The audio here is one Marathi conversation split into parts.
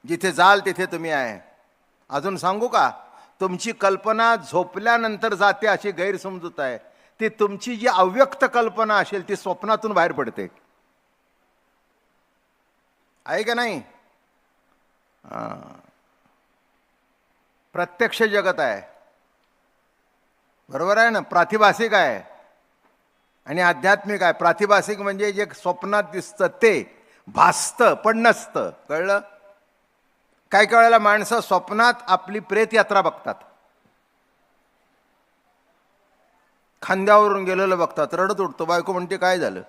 जिथे जाल तिथे तुम्ही आहे. अजून सांगू का, तुमची कल्पना झोपल्यानंतर जाते अशी गैरसमजूत आहे. ती तुमची जी अव्यक्त कल्पना असेल ती स्वप्नातून बाहेर पडते, आहे का नाही? प्रत्यक्ष जगत आहे, बरोबर आहे ना? प्रातिभासिक आहे आणि आध्यात्मिक आहे. प्रातिभासिक म्हणजे जे स्वप्नात दिसतं ते भासतं पण नसतं, कळलं? काही काही वेळेला माणसं स्वप्नात आपली प्रेत यात्रा बघतात, खांद्यावरून गेलेलं बघतात, रडत उठतो. बायको म्हणते काय झालं?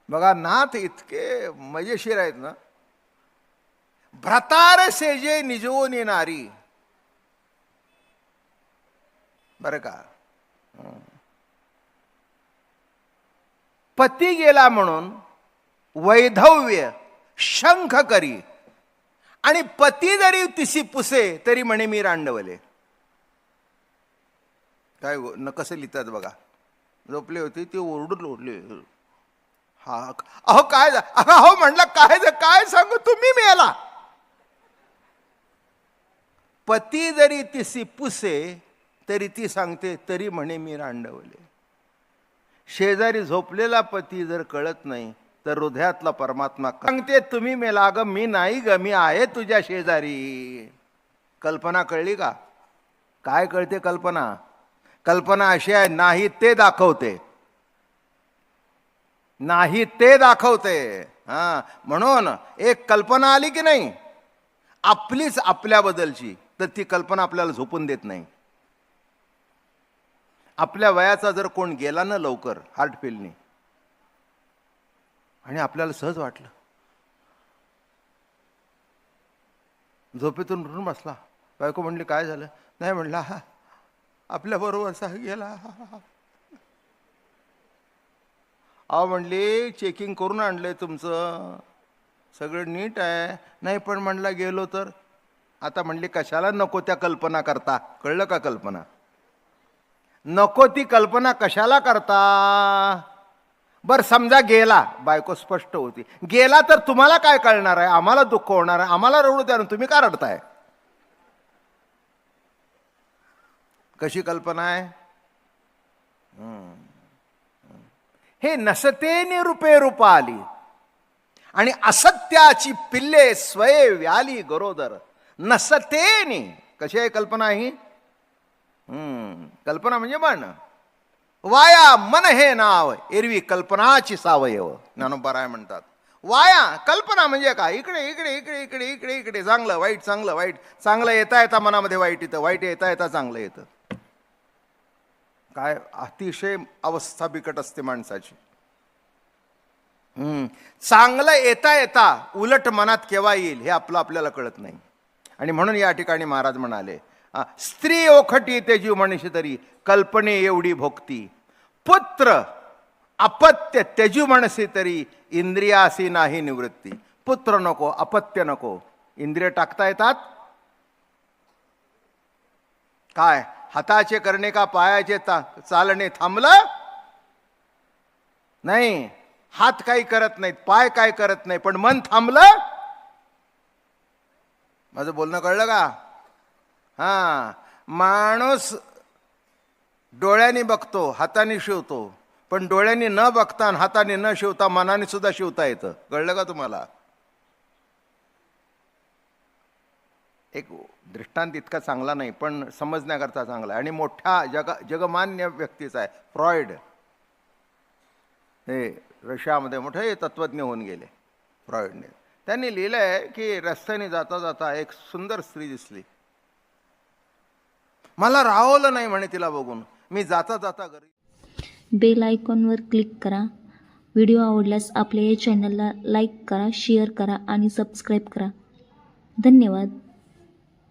बघा नाथ इतके मजेशीर आहेत ना. भ्रतार सेजे निजोनी नारी, बरं का? पती गेला म्हणून वैधव्य शंख करी, आणि पती जरी तिसी पुसे तरी म्हणे मी रांडवले. काय न कसं लिहितात बघा. झोपली होती ती, ओरडून ओढली. हा अहो काय अहो म्हणलं काय सांगू तुम्ही मेला. पती जरी तिसी पुसे तरी ती सांगते तरी म्हणे मी रांडवले. शेजारी झोपलेला पती जर कळत नाही तर हृदयातला परमात्मा सांगते तुम्ही मेला. अगं मी नाही ग, मी आहे तुझ्या शेजारी. कल्पना कळली का? काय कळते कल्पना? कल्पना अशी आहे, नाही ते दाखवते, नाही ते दाखवते. म्हणून एक कल्पना आली की नाही आपलीच आपल्याबद्दलची, तर ती कल्पना आपल्याला झोपून देत नाही. आपल्या वयाचा जर कोण गेला ना लवकर हार्ट फेलनी, आणि आपल्याला सहज वाटलं, झोपेतून उठून बसला, बायको म्हणली काय झालं? नाही म्हणला आपल्या बरोबरचा गेला. अहो म्हणली चेकिंग करून आणलंय तुमचं, सगळं नीट आहे. नाही पण म्हणला गेलो तर. आता म्हणली कशाला नको त्या कल्पना करता, कळलं का? कल्पना नको ती कल्पना कशाला करता? बर समजा गेला, बायको स्पष्ट होती, गेला तर तुम्हाला काय कळणार आहे? आम्हाला दुःख होणार आहे, आम्हाला रडू द्या ना, तुम्ही का रडताय? कशी कल्पना आहे? हे नसते निरूपे रूप आली, आणि असत्याची पिल्ले स्वये व्याली गरोदर. नसतेनी कशी आहे कल्पना ही? कल्पना म्हणजे मन. वाया मन हे नाव, एरवी कल्पनाची सावयव. ज्ञानोबा म्हणतात वाया कल्पना म्हणजे काय? इकडे इकडे इकडे इकडे इकडे इकडे, चांगलं वाईट, चांगलं वाईट, चांगलं येता येता मनामध्ये वाईट येतं, वाईट येता येता चांगलं येतं. काय अतिशय अवस्था बिकट असते माणसाची. चांगलं येता येता उलट मनात केव्हा येईल हे आपल्याला कळत नाही. आणि म्हणून या ठिकाणी महाराज म्हणाले, स्त्री ओखटी ते जीव म्हणशी तरी कल्पने एवढी भोगती. पुत्र अपत्य त्यजू म्हणसी तरी इंद्रियासी नाही निवृत्ती. पुत्र नको, अपत्य नको, इंद्रिय टाकता येतात. काय हाताचे करणे का पायाचे चालणे थांबलं नाही. हात काही करत नाहीत, पाय काय करत नाही, पण मन थांबलं. माझं बोलणं कळलं का? माणूस डोळ्यांनी बघतो, हाताने शिवतो, पण डोळ्यांनी न बघता आणि हाताने न शिवता मनाने सुद्धा शिवता येतं. कळलं का तुम्हाला? एक दृष्टांत इतका चांगला नाही पण समजण्याकरता चांगला आहे, आणि मोठ्या जगमान्य व्यक्तीचा आहे. फ्रॉइड हे रशियामध्ये मोठे तत्वज्ञ होऊन गेले. फ्रॉइडने त्यांनी लिहिलं आहे की रस्त्याने जाता जाता एक सुंदर स्त्री दिसली. मला राहवलं नाही म्हणे तिला बघून. मी जाता जाता घरी. बेल आयकॉनवर क्लिक करा. व्हिडिओ आवडल्यास आपल्या या चॅनलला लाईक करा, शेअर करा आणि सबस्क्राईब करा. धन्यवाद.